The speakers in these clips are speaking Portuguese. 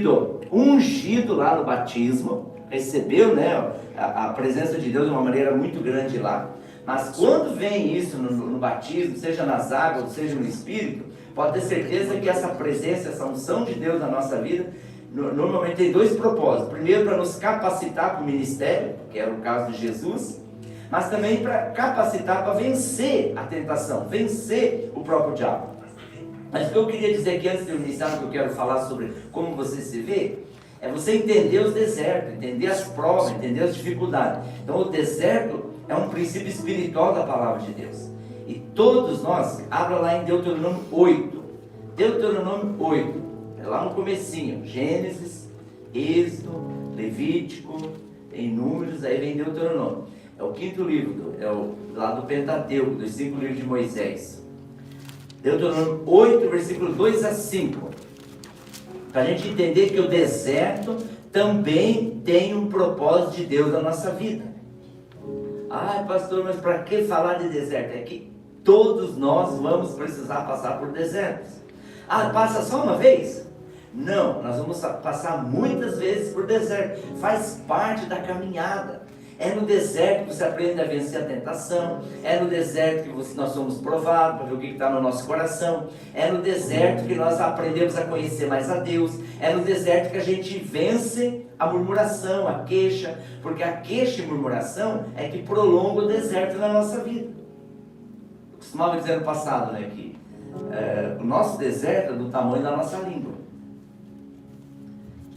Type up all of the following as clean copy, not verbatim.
sido ungido lá no batismo, recebeu, né, a presença de Deus de uma maneira muito grande lá. Mas quando vem isso no batismo, seja nas águas, seja no Espírito, pode ter certeza que essa presença, essa unção de Deus na nossa vida, normalmente tem dois propósitos. Primeiro, para nos capacitar para o ministério, que era o caso de Jesus, mas também para capacitar para vencer a tentação, vencer o próprio diabo. Mas o que eu queria dizer aqui, antes de eu iniciar, o que eu quero falar sobre como você se vê, é você entender os desertos, entender as provas, entender as dificuldades. Então o deserto é um princípio espiritual da palavra de Deus. E todos nós, abra lá em Deuteronômio 8. Deuteronômio 8, é lá no comecinho, Gênesis, Êxodo, Levítico, em Números, aí vem Deuteronômio. É o quinto livro, lá do Pentateuco, dos 5 livros de Moisés. Deuteronômio 8, versículo 2 a 5. Para a gente entender que o deserto também tem um propósito de Deus na nossa vida. Ai, pastor, mas para que falar de deserto? É que todos nós vamos precisar passar por desertos. Ah, passa só uma vez? Não, nós vamos passar muitas vezes por deserto. Faz parte da caminhada. É no deserto que você aprende a vencer a tentação. É no deserto que nós somos provados para ver o que está no nosso coração. É no deserto que nós aprendemos a conhecer mais a Deus. É no deserto que a gente vence a murmuração, a queixa. Porque a queixa e murmuração é que prolonga o deserto na nossa vida. Eu costumava dizer no passado, né, que o nosso deserto é do tamanho da nossa língua.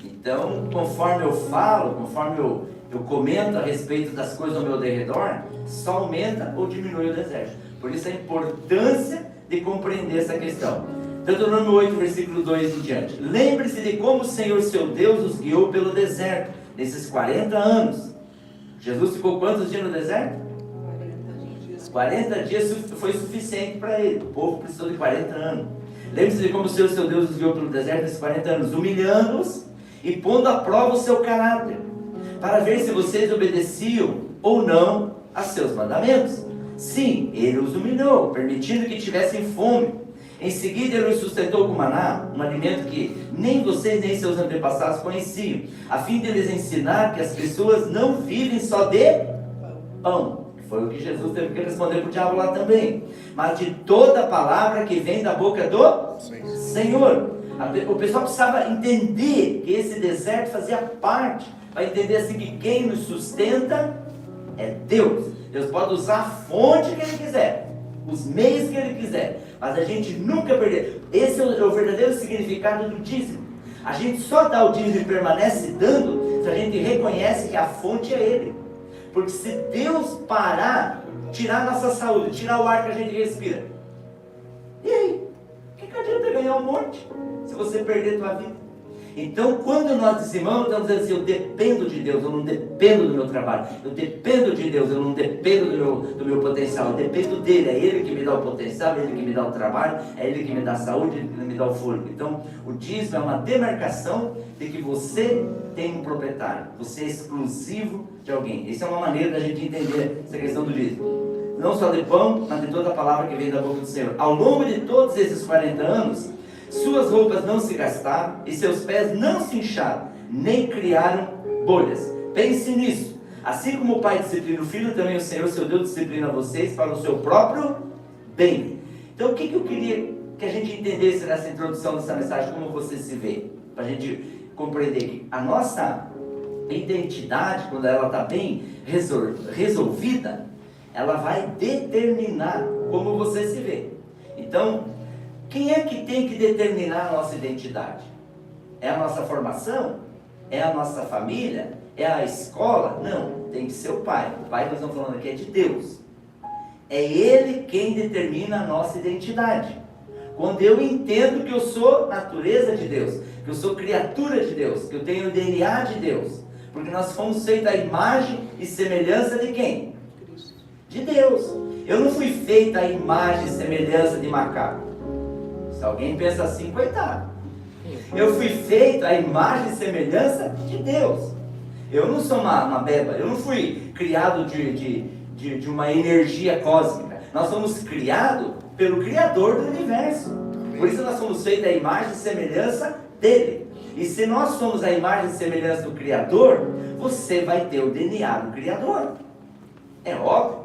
Então, conforme eu falo, conforme eu comento a respeito das coisas ao meu derredor, só aumenta ou diminui o deserto. Por isso a importância de compreender essa questão. Deuteronômio 8, versículo 2 em diante. Lembre-se de como o Senhor seu Deus os guiou pelo deserto, nesses 40 anos. Jesus ficou quantos dias no deserto? 40 dias foi suficiente para ele. O povo precisou de 40 anos. Lembre-se de como o Senhor seu Deus os guiou pelo deserto nesses 40 anos, humilhando-os e pondo à prova o seu caráter, para ver se vocês obedeciam ou não a seus mandamentos. Sim, ele os humilhou, permitindo que tivessem fome. Em seguida ele os sustentou com maná, um alimento que nem vocês nem seus antepassados conheciam, a fim de lhes ensinar que as pessoas não vivem só de pão. Foi o que Jesus teve que responder para o diabo lá também. Mas de toda palavra que vem da boca do Senhor. O pessoal precisava entender que esse deserto fazia parte, para entender assim que quem nos sustenta é Deus. Deus pode usar a fonte que Ele quiser, os meios que Ele quiser, mas a gente nunca perder. Esse é o verdadeiro significado do dízimo. A gente só dá o dízimo e permanece dando se a gente reconhece que a fonte é Ele. Porque se Deus parar, tirar a nossa saúde, tirar o ar que a gente respira, e aí? O que adianta ganhar um monte se você perder a tua vida? Então, quando nós dizimamos, estamos dizendo assim: eu dependo de Deus, eu não dependo do meu trabalho. Eu dependo de Deus, eu não dependo do meu potencial. Eu dependo dele, é Ele que me dá o potencial, é Ele que me dá o trabalho, é Ele que me dá a saúde, é Ele que me dá o fôlego. Então, o dízimo é uma demarcação de que você tem um proprietário, você é exclusivo de alguém. Essa é uma maneira da gente entender essa questão do dízimo. Não só de pão, mas de toda a palavra que vem da boca do Senhor. Ao longo de todos esses 40 anos, suas roupas não se gastaram e seus pés não se incharam, nem criaram bolhas. Pense nisso. Assim como o Pai disciplina o Filho, também o Senhor, seu Deus, disciplina vocês para o seu próprio bem. Então, o que eu queria que a gente entendesse nessa introdução dessa mensagem, como você se vê? Para a gente compreender que a nossa identidade, quando ela está bem resolvida, ela vai determinar como você se vê. Então, quem é que tem que determinar a nossa identidade? É a nossa formação? É a nossa família? É a escola? Não, tem que ser o Pai. O Pai que nós estamos falando aqui é de Deus. É Ele quem determina a nossa identidade. Quando eu entendo que eu sou natureza de Deus, que eu sou criatura de Deus, que eu tenho o DNA de Deus, porque nós fomos feitos à imagem e semelhança de quem? De Deus. Eu não fui feito à imagem e semelhança de macaco. Se alguém pensa assim, coitado. Eu fui feito à imagem e semelhança de Deus. Eu não sou uma beba. Eu não fui criado de uma energia cósmica. Nós somos criados pelo Criador do universo. Por isso nós somos feitos à imagem e semelhança dele. E se nós somos a imagem e semelhança do Criador, você vai ter o DNA do Criador. É óbvio.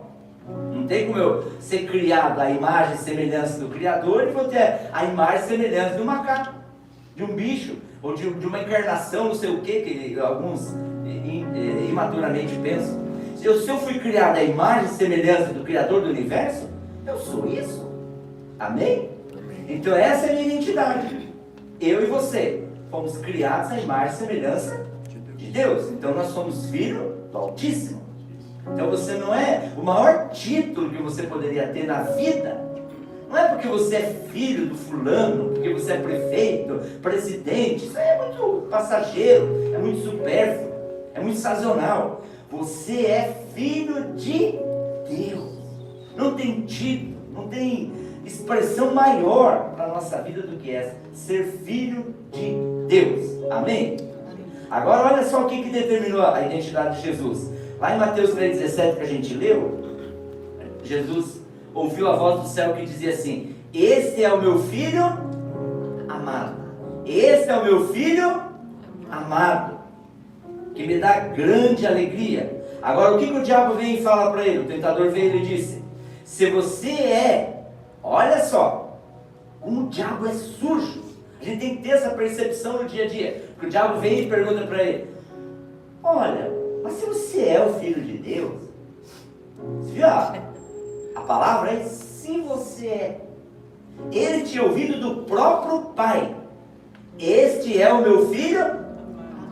Não tem como eu ser criado à imagem e semelhança do Criador e vou ter a imagem e semelhança de um macaco, de um bicho, ou de uma encarnação, não sei o que alguns imaturamente pensam. Se eu fui criado à imagem e semelhança do Criador do Universo, eu sou isso. Amém? Então essa é a minha identidade. Eu e você fomos criados à imagem e semelhança de Deus. Então nós somos filhos do Altíssimo. Então você não é o maior título que você poderia ter na vida. Não é porque você é filho do fulano, porque você é prefeito, presidente. Isso aí é muito passageiro, é muito supérfluo, é muito sazonal. Você é filho de Deus. Não tem título, não tem expressão maior para a nossa vida do que essa. Ser filho de Deus. Amém? Agora olha só o que determinou a identidade de Jesus. Lá em Mateus 3,17 que a gente leu, Jesus ouviu a voz do céu que dizia assim: esse é o meu filho amado. Esse é o meu filho amado, que me dá grande alegria. Agora o que o diabo vem e fala para ele? O tentador veio e lhe disse: se você olha só, como o diabo é sujo. A gente tem que ter essa percepção no dia a dia. Porque o diabo vem e pergunta para ele: olha, mas se você é o filho de Deus, você viu a palavra é se você é. Ele tinha ouvido do próprio Pai: este é o meu filho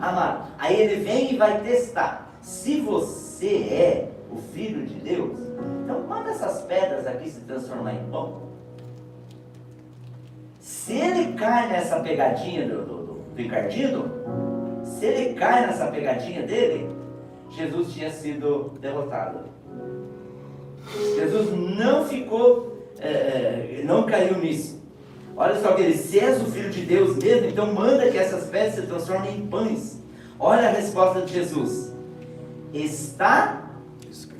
amado. Aí ele vem e vai testar. Se você é o filho de Deus, então manda essas pedras aqui se transformar em pão. Se ele cai nessa pegadinha do Ricardino, se ele cai nessa pegadinha dele, Jesus tinha sido derrotado. Jesus não ficou, não caiu nisso. Olha só que ele: se és o filho de Deus mesmo, então manda que essas pedras se transformem em pães. Olha a resposta de Jesus: está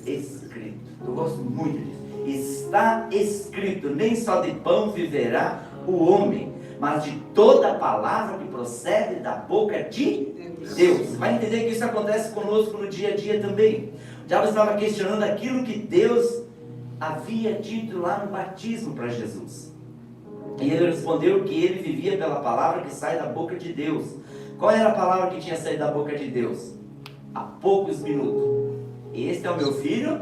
escrito. Eu gosto muito disso. Está escrito: nem só de pão viverá o homem, mas de toda a palavra que procede da boca de Deus. Você vai entender que isso acontece conosco no dia a dia também. O diabo estava questionando aquilo que Deus havia dito lá no batismo para Jesus. E ele respondeu que ele vivia pela palavra que sai da boca de Deus. Qual era a palavra que tinha saído da boca de Deus? Há poucos minutos: este é o meu filho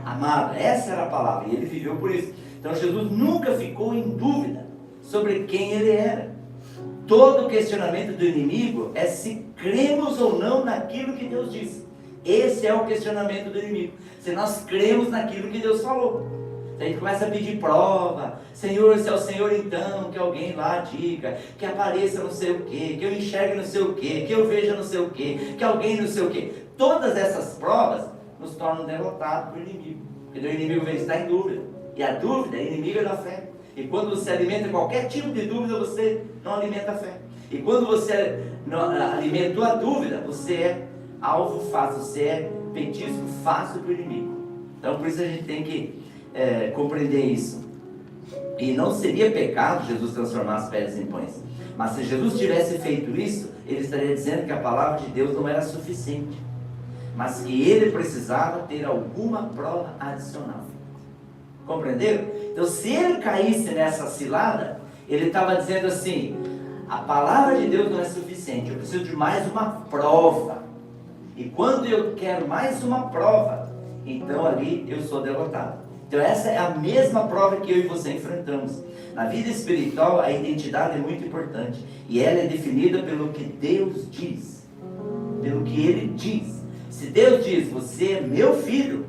amado. Essa era a palavra, e ele viveu por isso. Então Jesus nunca ficou em dúvida sobre quem ele era. Todo questionamento do inimigo é se cremos ou não naquilo que Deus disse. Esse é o questionamento do inimigo. Se nós cremos naquilo que Deus falou. A gente começa a pedir prova. Senhor, se é o Senhor então, que alguém lá diga, que apareça não sei o que eu enxergue não sei o que eu veja não sei o que alguém não sei o que. Todas essas provas nos tornam derrotados do inimigo. Porque o inimigo vem estar em dúvida. E a dúvida é inimiga da fé. E quando você alimenta qualquer tipo de dúvida, você não alimenta a fé. E quando você não alimentou a dúvida, você é alvo fácil, você é petisco fácil para o inimigo. Então por isso a gente tem que compreender isso. E não seria pecado Jesus transformar as pedras em pães. Mas se Jesus tivesse feito isso, ele estaria dizendo que a palavra de Deus não era suficiente, mas que ele precisava ter alguma prova adicional. Compreenderam? Então se ele caísse nessa cilada, ele estava dizendo assim: a palavra de Deus não é suficiente, eu preciso de mais uma prova. E quando eu quero mais uma prova, então ali eu sou derrotado. Então essa é a mesma prova que eu e você enfrentamos. Na vida espiritual a identidade é muito importante. E ela é definida pelo que Deus diz. Pelo que Ele diz. Se Deus diz: você é meu filho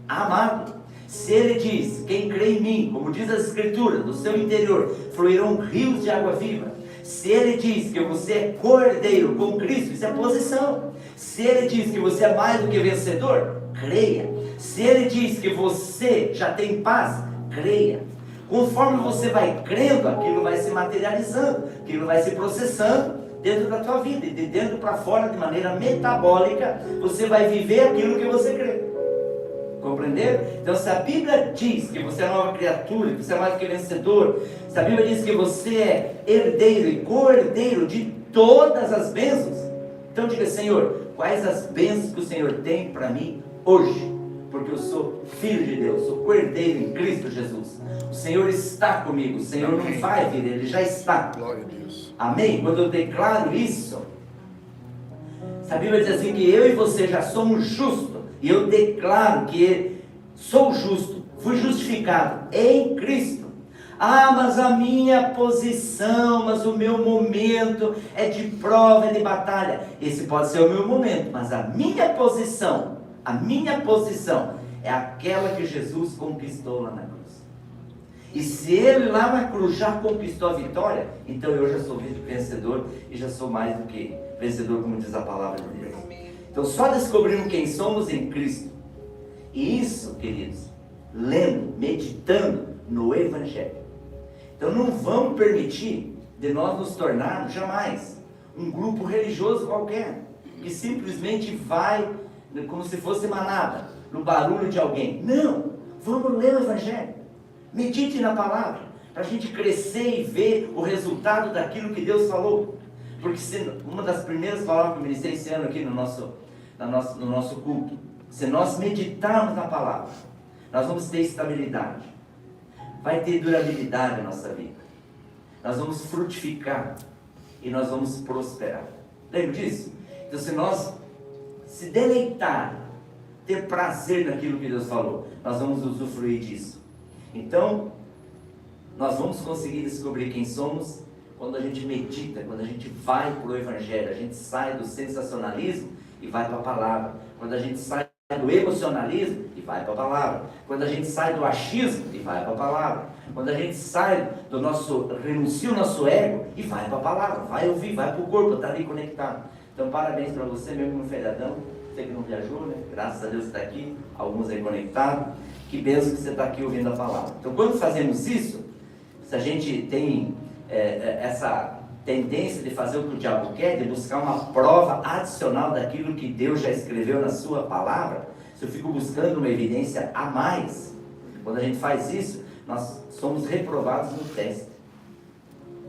amado. Se Ele diz: quem crê em mim, como diz as Escrituras, do seu interior fluirão rios de água viva. Se Ele diz que você é cordeiro com Cristo, isso é posição. Se Ele diz que você é mais do que vencedor, creia. Se Ele diz que você já tem paz, creia. Conforme você vai crendo, aquilo vai se materializando, aquilo vai se processando dentro da tua vida. E de dentro para fora, de maneira metabólica, você vai viver aquilo que você crê. Compreenderam? Então se a Bíblia diz que você é nova criatura, que você é mais do que vencedor, se a Bíblia diz que você é herdeiro e co-herdeiro de todas as bênçãos. Então diga: Senhor, quais as bênçãos que o Senhor tem para mim hoje? Porque eu sou filho de Deus, sou cordeiro em Cristo Jesus. O Senhor está comigo, o Senhor não vai vir, Ele já está. Glória a Deus. Amém? Quando eu declaro isso, a Bíblia diz assim que eu e você já somos justos, e eu declaro que sou justo, fui justificado em Cristo. Ah, mas a minha posição, mas o meu momento é de prova, é de batalha. Esse pode ser o meu momento, mas a minha posição é aquela que Jesus conquistou lá na cruz. E se Ele lá na cruz já conquistou a vitória, então eu já sou vencedor e já sou mais do que vencedor, como diz a palavra de Deus. Então só descobrimos quem somos em Cristo. E isso, queridos, lendo, meditando no Evangelho. Então não vamos permitir de nós nos tornarmos jamais um grupo religioso qualquer, que simplesmente vai como se fosse manada, no barulho de alguém. Não, vamos ler o Evangelho, medite na palavra, para a gente crescer e ver o resultado daquilo que Deus falou. Porque uma das primeiras palavras que eu ministrei esse ano aqui no nosso culto, se nós meditarmos na palavra, nós vamos ter estabilidade, vai ter durabilidade na nossa vida, nós vamos frutificar e nós vamos prosperar. Lembra disso? Então, se nós se deleitar, ter prazer naquilo que Deus falou, nós vamos usufruir disso. Então, nós vamos conseguir descobrir quem somos quando a gente medita, quando a gente vai para o Evangelho, a gente sai do sensacionalismo e vai para a palavra. Quando a gente sai do emocionalismo e vai para a palavra. Quando a gente sai do achismo e vai para a palavra. Quando a gente sai do renuncia o nosso ego e vai para a palavra, vai ouvir, vai para o corpo, está ali conectado. Então parabéns para você, mesmo no feriadão, você que não viajou, né? Graças a Deus está aqui, alguns aí conectados. Que benção que você está aqui ouvindo a palavra. Então quando fazemos isso, se a gente tem essa tendência de fazer o que o diabo quer, de buscar uma prova adicional daquilo que Deus já escreveu na sua palavra, se eu fico buscando uma evidência a mais, quando a gente faz isso, nós somos reprovados no teste.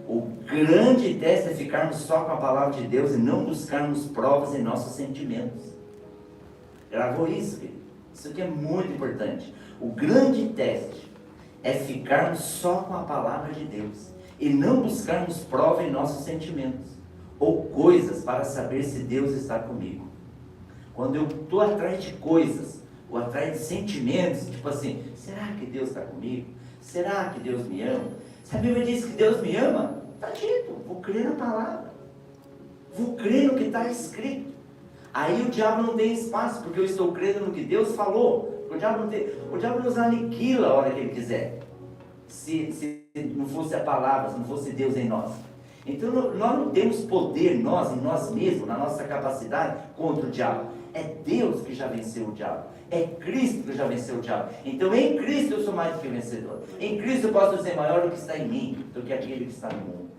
O grande teste é ficarmos só com a palavra de Deus e não buscarmos provas em nossos sentimentos. Gravou isso, querido? Isso aqui é muito importante. O grande teste é ficarmos só com a palavra de Deus e não buscarmos prova em nossos sentimentos ou coisas para saber se Deus está comigo. Quando eu estou atrás de coisas ou atrás de sentimentos, tipo assim, será que Deus está comigo? Será que Deus me ama? Se a Bíblia diz que Deus me ama, está dito, vou crer na palavra, vou crer no que está escrito. Aí o diabo não tem espaço, porque eu estou crendo no que Deus falou. O diabo nos aniquila a hora que ele quiser, se não fosse a palavra, se não fosse Deus em nós. Então nós não temos poder, em nós mesmos, na nossa capacidade, contra o diabo. É Deus que já venceu o diabo, é Cristo que já venceu o diabo. Então em Cristo eu sou mais do que vencedor. Em Cristo eu posso ser maior do que está em mim, do que aquele que está no mundo.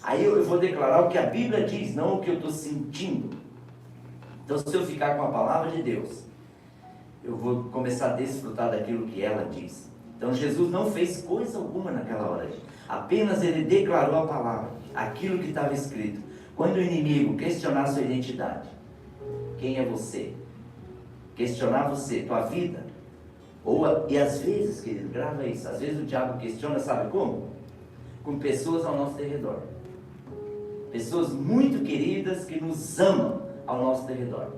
Aí eu vou declarar o que a Bíblia diz, não o que eu estou sentindo. Então se eu ficar com a palavra de Deus, eu vou começar a desfrutar daquilo que ela diz. Então Jesus não fez coisa alguma naquela hora, apenas ele declarou a palavra, aquilo que estava escrito. Quando o inimigo questionar sua identidade, quem é você? Questionar você, tua vida. E às vezes, querido, grava isso, às vezes o diabo questiona, sabe como? Com pessoas ao nosso redor. Pessoas muito queridas que nos amam ao nosso redor.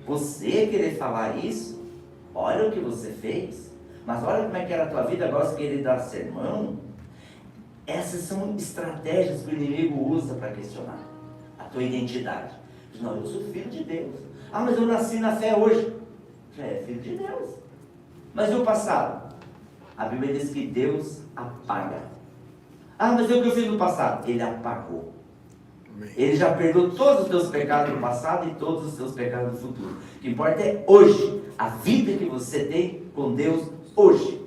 Você querer falar isso, olha o que você fez, mas olha como é que era a tua vida, agora você querer dar sermão. Essas são estratégias que o inimigo usa para questionar a tua identidade. Não, eu sou filho de Deus. Ah, mas eu nasci na fé hoje. Já é filho de Deus. Mas e o passado? A Bíblia diz que Deus apaga. Ah, mas o que eu fiz no passado? Ele apagou. Ele já perdoou todos os teus pecados do passado e todos os teus pecados do futuro. O que importa é hoje, a vida que você tem com Deus hoje.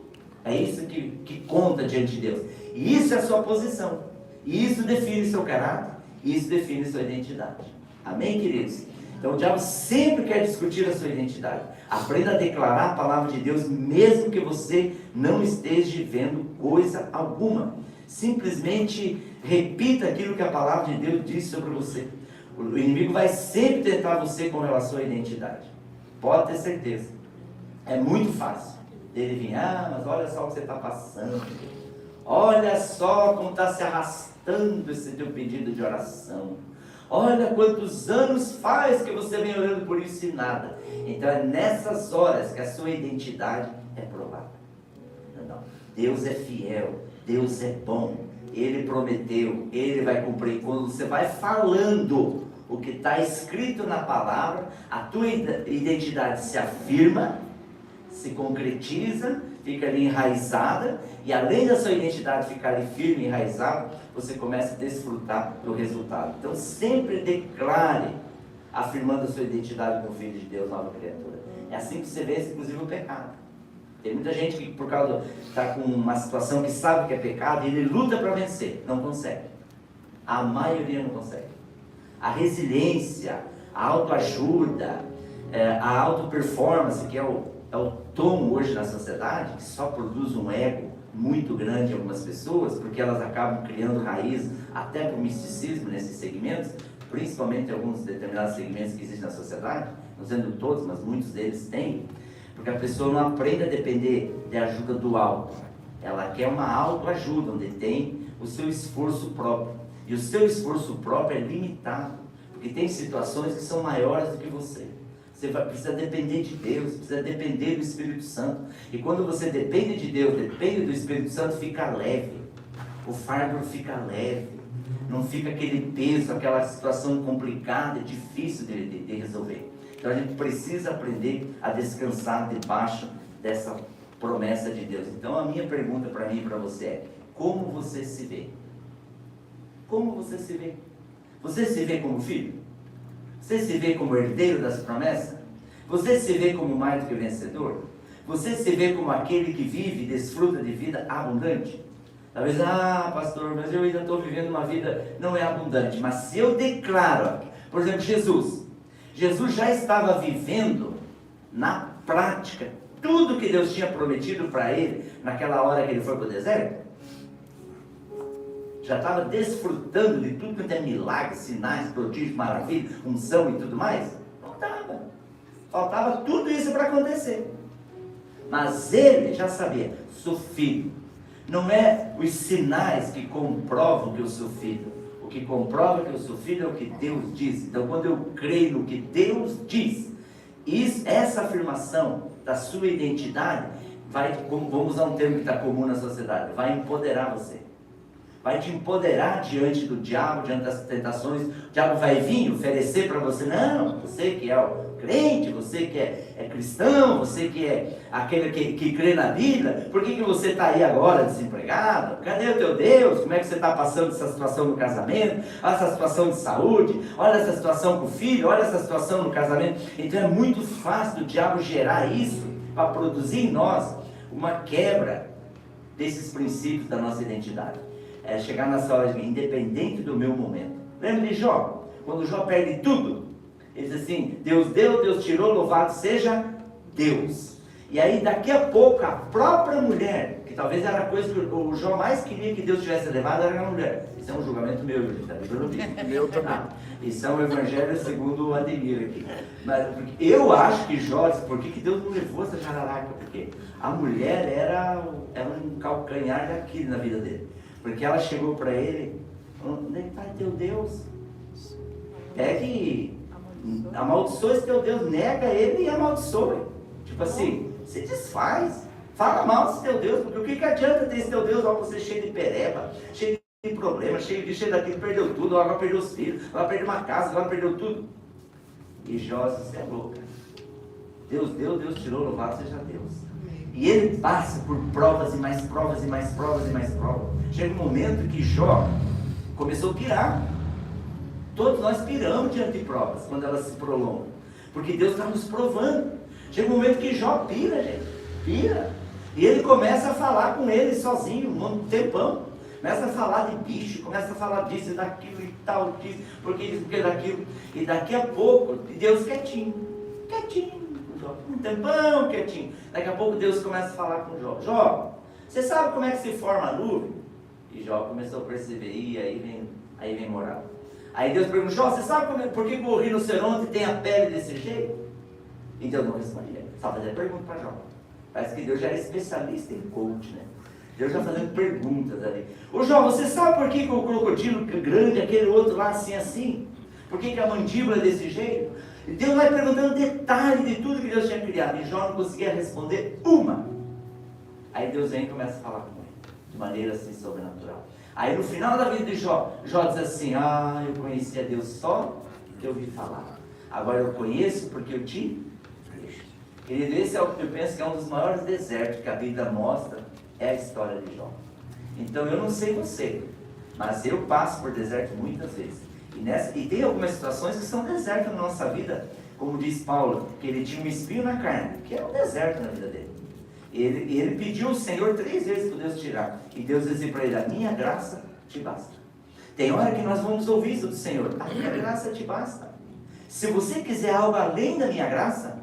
É isso que conta diante de Deus. E isso é a sua posição. E isso define seu caráter. E isso define sua identidade. Amém, queridos? Então o diabo sempre quer discutir a sua identidade. Aprenda a declarar a palavra de Deus, mesmo que você não esteja vendo coisa alguma. Simplesmente Repita aquilo que a palavra de Deus diz sobre você. O inimigo vai sempre tentar você com relação à identidade. Pode ter certeza. É muito fácil dele vir, mas olha só o que você está passando. Olha só como está se arrastando esse teu pedido de oração. Olha quantos anos faz que você vem orando por isso e nada. Então é nessas horas que a sua identidade é provada. Não. Deus é fiel, Deus é bom, Ele prometeu, Ele vai cumprir. Quando você vai falando o que está escrito na palavra, a tua identidade se afirma, se concretiza, fica ali enraizada, e além da sua identidade ficar ali firme e enraizada, você começa a desfrutar do resultado. Então sempre declare, afirmando a sua identidade como filho de Deus, nova criatura. É assim que você vence, inclusive, o pecado. Tem muita gente que, por causa, está com uma situação que sabe que é pecado, e ele luta para vencer, não consegue. A maioria não consegue. A resiliência, a autoajuda, a auto-performance, que é o tom hoje na sociedade, que só produz um ego muito grande em algumas pessoas, porque elas acabam criando raiz até para o misticismo nesses segmentos, principalmente em alguns determinados segmentos que existem na sociedade, não sendo todos, mas muitos deles têm, porque a pessoa não aprende a depender da ajuda do alto. Ela quer uma autoajuda, onde tem o seu esforço próprio. E o seu esforço próprio é limitado, porque tem situações que são maiores do que você. Você precisa depender de Deus, precisa depender do Espírito Santo. E quando você depende de Deus, depende do Espírito Santo, fica leve. O fardo fica leve. Não fica aquele peso, aquela situação complicada, difícil de resolver. Então a gente precisa aprender a descansar debaixo dessa promessa de Deus. Então a minha pergunta para mim e para você é: como você se vê? Como você se vê? Você se vê como filho? Você se vê como herdeiro das promessas? Você se vê como mais do que vencedor? Você se vê como aquele que vive e desfruta de vida abundante? Talvez, pastor, mas eu ainda estou vivendo uma vida não é abundante. Mas se eu declaro, por exemplo, Jesus já estava vivendo na prática tudo que Deus tinha prometido para ele naquela hora que ele foi para o deserto. Já estava desfrutando de tudo quanto é milagres, sinais, prodígios, maravilhas, unção e tudo mais? Não estava. Faltava tudo isso para acontecer. Mas ele já sabia, sou filho. Não é os sinais que comprovam que eu sou filho. O que comprova que eu sou filho é o que Deus diz. Então quando eu creio no que Deus diz, essa afirmação da sua identidade vai, vamos usar um termo que está comum na sociedade, vai empoderar você. Vai te empoderar diante do diabo, diante das tentações. O diabo vai vir oferecer para você: não, você que é o crente, você que é cristão, você que é aquele que crê na Bíblia, por que você está aí agora desempregado? Cadê o teu Deus? Como é que você está passando essa situação no casamento? Olha essa situação de saúde, olha essa situação com o filho, olha essa situação no casamento. Então é muito fácil do diabo gerar isso para produzir em nós uma quebra desses princípios da nossa identidade. É chegar nessa hora de independente do meu momento. Lembra de Jó? Quando Jó perde tudo, ele diz assim: Deus deu, Deus tirou, louvado seja Deus. E aí daqui a pouco a própria mulher, que talvez era a coisa que o Jó mais queria que Deus tivesse levado, era a mulher. Isso é um julgamento meu, está livro meu também. Isso é um evangelho segundo o Ademir aqui. Mas eu acho que Jó, por que Deus não levou essa jararaca? Porque a mulher era um calcanhar daquilo na vida dele. Porque ela chegou para ele: onde é que está teu Deus? Pegue, amaldiçoa esse teu Deus, nega ele e amaldiçoe. Tipo assim, se desfaz, fala mal desse teu Deus, porque o que adianta ter esse teu Deus, ó, você cheio de pereba, cheio de problema, cheio daquilo, perdeu tudo, agora perdeu os filhos, agora perdeu uma casa, agora perdeu tudo. E Jó, você é louca. Deus deu, Deus tirou, louvado seja Deus. E ele passa por provas e mais provas e mais provas e mais provas. Chega um momento que Jó começou a pirar. Todos nós piramos diante de provas, quando elas se prolongam. Porque Deus está nos provando. Chega um momento que Jó pira, gente. Pira. E ele começa a falar com ele sozinho, um tempão. Começa a falar de bicho, começa a falar disso e daquilo e tal, disso, porque isso, porque daquilo. E daqui a pouco, Deus quietinho. Um tempão quietinho. Daqui a pouco Deus começa a falar com Jó. Jó, você sabe como é que se forma a nuvem? E Jó começou a perceber, e aí vem moral. Aí Deus perguntou, Jó, você sabe por que o rinoceronte tem a pele desse jeito? E Deus não respondia, só fazia pergunta para Jó. Parece que Deus já era especialista em coach, né? Deus já fazendo perguntas ali. Ô Jó, você sabe por que o crocodilo grande, aquele outro lá assim? Por que a mandíbula é desse jeito? E Deus vai perguntando detalhe de tudo que Deus tinha criado. E Jó não conseguia responder uma. Aí Deus vem e começa a falar com ele, de maneira assim sobrenatural. Aí no final da vida de Jó, Jó diz assim, eu conheci a Deus só que eu ouvi falar. Agora eu conheço porque eu te vejo. Querido, esse é o que eu penso que é um dos maiores desertos que a Bíblia mostra, é a história de Jó. Então eu não sei você, mas eu passo por deserto muitas vezes. E tem algumas situações que são deserto na nossa vida, como diz Paulo, que ele tinha um espinho na carne, que é um deserto na vida dele. Ele pediu ao Senhor 3 vezes para Deus tirar. E Deus disse para ele, a minha graça te basta. Tem hora que nós vamos ouvir isso do Senhor, a minha graça te basta. Se você quiser algo além da minha graça,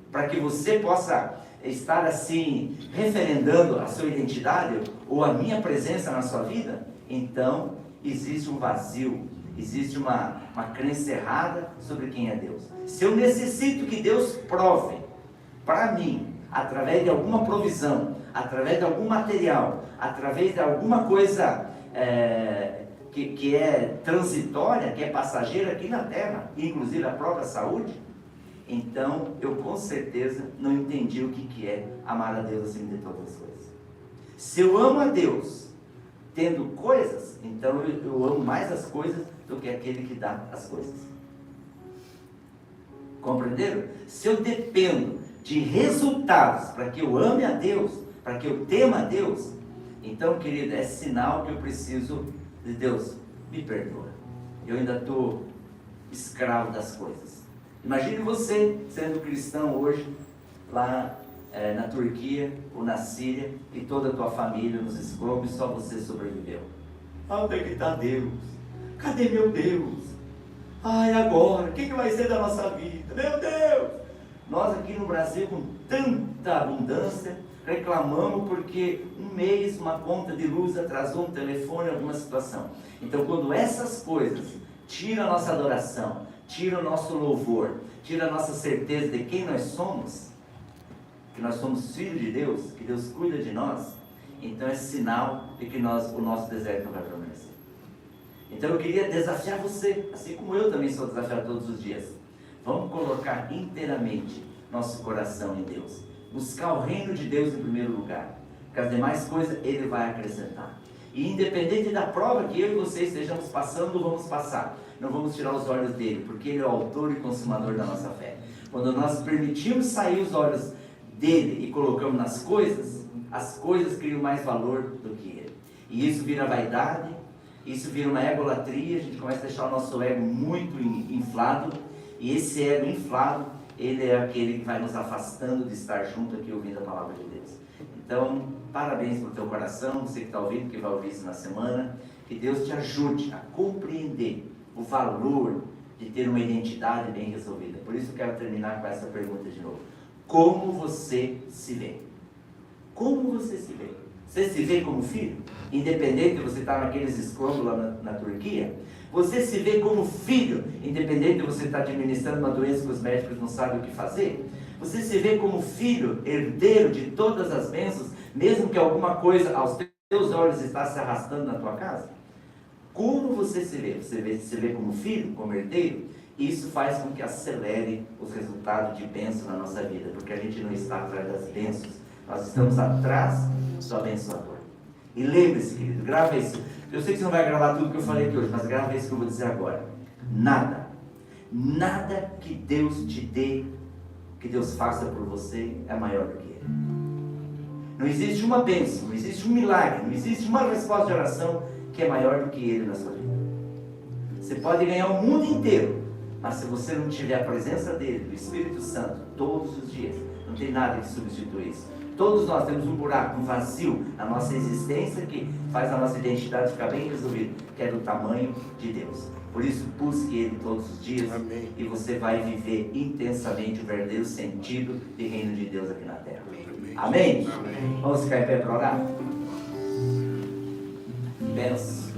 para que você possa estar assim, referendando a sua identidade, ou a minha presença na sua vida, então existe um vazio, existe uma crença errada sobre quem é Deus. Se eu necessito que Deus prove para mim, através de alguma provisão, através de algum material, através de alguma coisa que é transitória, que é passageira aqui na terra, inclusive a própria saúde, então eu com certeza não entendi o que é amar a Deus acima de todas as coisas. Se eu amo a Deus tendo coisas, então eu amo mais as coisas do que aquele que dá as coisas. Compreenderam? Se eu dependo de resultados para que eu ame a Deus, para que eu tema a Deus, então, querido, é sinal que eu preciso de Deus. Me perdoa, eu ainda estou escravo das coisas. Imagine você sendo cristão hoje, lá na Turquia ou na Síria, e toda a tua família nos escombros, só você sobreviveu. Onde é que está Deus? Cadê meu Deus? Ai, agora, o que vai ser da nossa vida? Meu Deus! Nós aqui no Brasil, com tanta abundância, reclamamos porque um mês uma conta de luz atrasou um telefone, alguma situação. Então, quando essas coisas tiram a nossa adoração, tiram o nosso louvor, tiram a nossa certeza de quem nós somos, que nós somos filhos de Deus, que Deus cuida de nós, então é sinal de que o nosso deserto não vai permanecer. Então eu queria desafiar você, assim como eu também sou desafiado todos os dias. Vamos colocar inteiramente nosso coração em Deus. Buscar o reino de Deus em primeiro lugar. Porque as demais coisas Ele vai acrescentar. E independente da prova que eu e você estejamos passando, vamos passar. Não vamos tirar os olhos dele, porque Ele é o autor e consumador da nossa fé. Quando nós permitimos sair os olhos dele e colocamos nas coisas, as coisas criam mais valor do que Ele. E isso vira vaidade, isso vira uma egolatria, a gente começa a deixar o nosso ego muito inflado. E esse ego inflado, ele é aquele que vai nos afastando de estar junto aqui ouvindo a palavra de Deus. Então, parabéns pelo teu coração, você que está ouvindo, que vai ouvir isso na semana. Que Deus te ajude a compreender o valor de ter uma identidade bem resolvida. Por isso eu quero terminar com essa pergunta de novo. Como você se vê? Como você se vê? Você se vê como filho? Independente de você estar naqueles escombros lá na Turquia? Você se vê como filho, independente de você estar administrando uma doença que os médicos não sabem o que fazer? Você se vê como filho, herdeiro de todas as bênçãos, mesmo que alguma coisa aos teus olhos está se arrastando na tua casa? Como você se vê? Você se vê como filho, como herdeiro? Isso faz com que acelere os resultados de bênção na nossa vida, porque a gente não está atrás das bênçãos, nós estamos atrás do abençoador. E lembre-se, querido, grava isso. Eu sei que você não vai gravar tudo que eu falei aqui hoje, mas grava isso que eu vou dizer agora. Nada que Deus te dê, que Deus faça por você, é maior do que Ele. Não existe uma bênção, não existe um milagre, não existe uma resposta de oração que é maior do que Ele na sua vida. Você pode ganhar o mundo inteiro, mas se você não tiver a presença dEle, do Espírito Santo, todos os dias, não tem nada que substitui isso. Todos nós temos um buraco, um vazio na nossa existência que faz a nossa identidade ficar bem resolvida, que é do tamanho de Deus. Por isso, busque Ele todos os dias. Amém. E você vai viver intensamente o verdadeiro sentido de reino de Deus aqui na terra. Amém? Amém? Amém. Vamos ficar em pé para orar? bens.